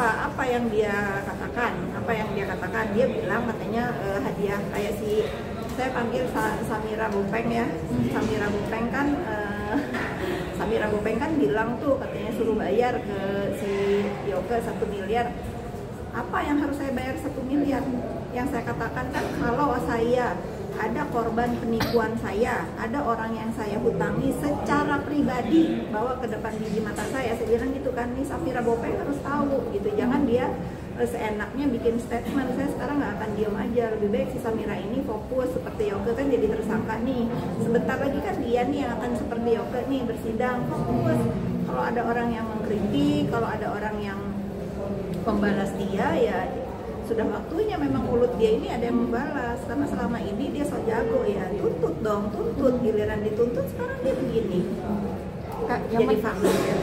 apa yang dia katakan, dia bilang katanya hadiah kayak si, saya panggil Samira Bopeng ya. Samira Bopeng kan bilang tuh katanya suruh bayar ke si Yoke 1 miliar. Apa yang harus saya bayar 1 miliar? Yang saya katakan kan, kalau saya ada korban penipuan saya, ada orang yang saya hutangi secara pribadi bawa ke depan biji mata saya bilang gitu kan, nih Samira Bopeng harus tahu gitu. Jangan dia seenaknya bikin statement. Saya sekarang nggak akan diem aja, lebih baik si Samira ini fokus. Seperti Yoke kan jadi tersangka nih, sebentar lagi kan dia nih yang akan seperti Yoke nih bersidang, fokus. Kalau ada orang yang mengkritik, kalau ada orang yang membalas dia, ya sudah waktunya memang mulut dia ini ada yang membalas. Karena selama ini dia sok jago ya, tuntut dong, giliran dituntut sekarang dia begini. Jadi faktor kan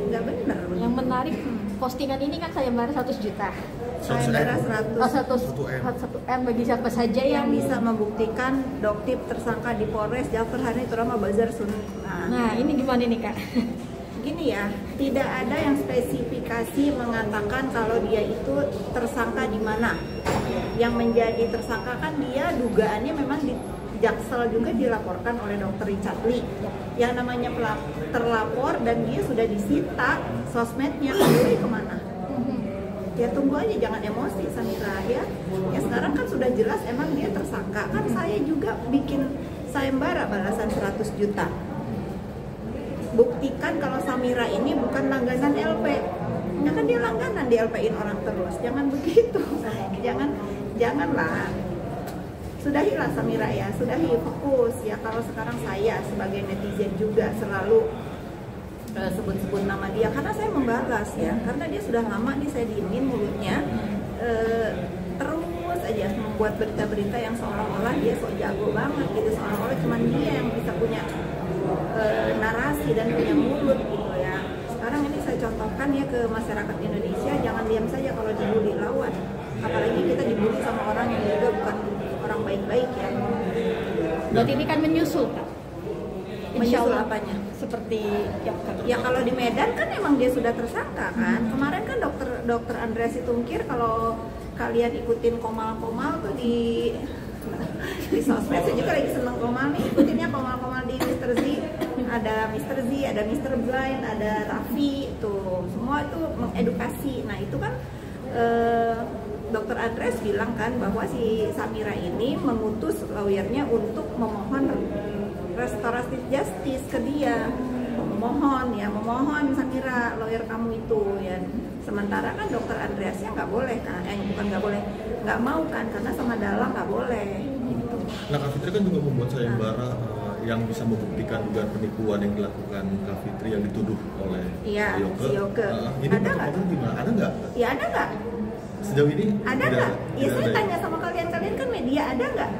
nggak benar. Yang menarik, postingan ini kan sayembara 100 juta. Sayembara 100 M bagi siapa saja yang bisa membuktikan Doktip tersangka di Polres Jafar Hani Turama Bazar Sun. Nah, ini gimana nih Kak? Gini ya, tidak ada yang spesifikasi mengatakan kalau dia itu tersangka di mana. Yang menjadi tersangka kan dia dugaannya memang di Jaksel juga dilaporkan oleh Dr. Richard Lee. Yang namanya terlapor dan dia sudah disita sosmednya, kembali kemana? Ya tunggu aja, jangan emosi Samira ya. Ya sekarang kan sudah jelas emang dia tersangka. Kan saya juga bikin sayembara balasan 100 juta. Buktikan kalau Samira ini bukan langganan LP. Ya kan dia langganan di LP-in orang terus. Jangan begitu. Janganlah. Sudahilah Samira ya, sudahi, fokus ya. Kalau sekarang saya sebagai netizen juga selalu sebut-sebut nama dia karena saya membalas ya. Karena dia sudah lama nih saya diemin mulutnya. Terus aja membuat berita-berita yang seolah-olah dia sok jago banget gitu, seolah-olah cuma dia yang bisa punya narasi dan punya mulut gitu ya. Sekarang ini saya contohkan ya ke masyarakat Indonesia, jangan diam saja kalau dibully, lawan. Apalagi kita dibully sama orang yang juga bukan orang baik-baik ya. Berarti ini kan menyusul Kak? Menyusul apanya? Seperti ya kalau di Medan kan emang dia sudah tersangka kan. Kemarin kan dokter Andreas Tungkir, kalau kalian ikutin Komal tuh di sosmed, saya juga lagi seneng Komal nih, ikutinnya Komal di Mr. Z, ada Mr. Blind, ada Raffi, tuh semua itu mengedukasi. Nah itu kan Dr. Andreas bilang kan bahwa si Samira ini mengutus lawyernya untuk memohon restoratif justice ke dia, memohon Samira, lawyer kamu itu ya. Sementara kan Dr. Andreasnya nggak boleh kan, nggak mau kan, karena sama Dalla nggak boleh. Gitu. Nah, Kak Fitri kan juga membuat sayembara yang bisa membuktikan dugaan penipuan yang dilakukan Kak Fitri yang dituduh oleh Yoke. Ini perkembangan gimana? Ada nggak? Ya ada nggak? Sejauh ini ada nggak? Ya saya tanya sama kalian kan media, ada nggak?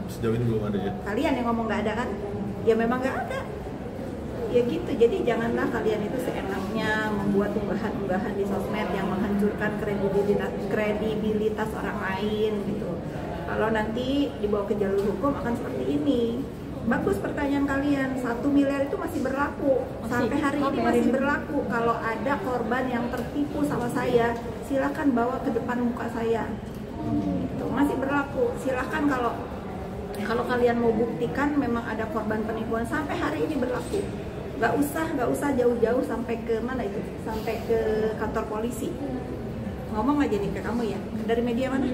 Sejauh ini belum ada ya. Kalian yang ngomong nggak ada kan? Ya memang nggak ada. Ya gitu, jadi janganlah kalian itu seenaknya membuat unggahan-unggahan di sosmed yang menghancurkan kredibilitas orang lain gitu. Kalau nanti dibawa ke jalur hukum akan seperti ini. Bagus pertanyaan kalian, 1 miliar itu masih berlaku sampai hari ini masih berlaku. Kalau ada korban yang tertipu sama saya, silakan bawa ke depan muka saya. Itu masih berlaku. Silakan kalau kalian mau buktikan memang ada korban penipuan, sampai hari ini berlaku. Gak usah jauh-jauh sampai ke mana itu, sampai ke kantor polisi. Ngomong aja nih ke kamu ya, dari media mana?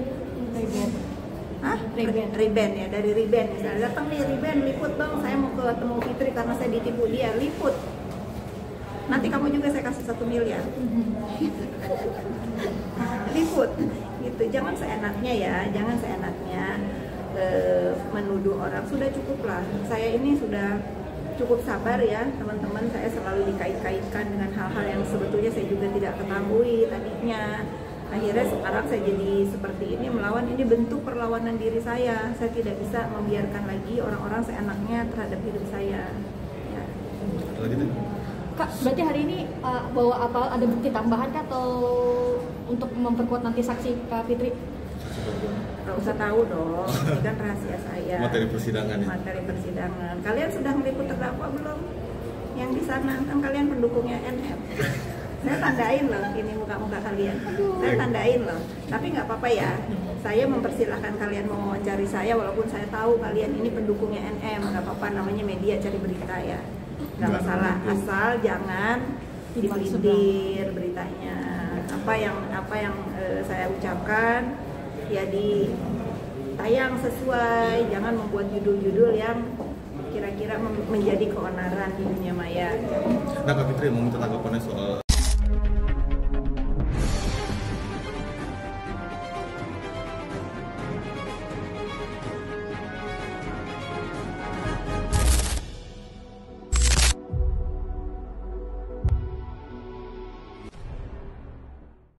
Riben ya, dari Riben misalnya, datang nih Riben, liput bang, saya mau ketemu Fitri karena saya ditipu dia, liput. Nanti kamu juga saya kasih 1 miliar. Liput, gitu. Jangan seenaknya ya, menuduh orang. Sudah cukup lah. Saya ini sudah cukup sabar ya teman-teman. Saya selalu dikait-kaitkan dengan hal-hal yang sebetulnya saya juga tidak ketahui tadinya. Akhirnya sekarang saya jadi seperti ini, melawan. Ini bentuk perlawanan diri saya. Saya tidak bisa membiarkan lagi orang-orang seenaknya terhadap hidup saya ya. Kak, berarti hari ini bawa apa, ada bukti tambahan Kak, atau untuk memperkuat nanti saksi Kak Fitri? Gak usah tahu dong, ini kan rahasia saya. Materi persidangan ya? Materi persidangan. Kalian sudah meliput terdakwa belum? Yang di sana, kan kalian pendukungnya NF. Saya tandain loh ini muka-muka kalian. Saya tandain loh. Tapi nggak apa-apa ya. Saya mempersilahkan kalian mau mencari saya walaupun saya tahu kalian ini pendukungnya NM. Nggak apa-apa, namanya media cari berita ya. Nggak masalah. Asal jangan dipelintir beritanya. Apa yang saya ucapkan ya ditayang sesuai. Jangan membuat judul-judul yang kira-kira menjadi keonaran di dunia maya. Nah, Kak Fitri mau minta tanggapannya soal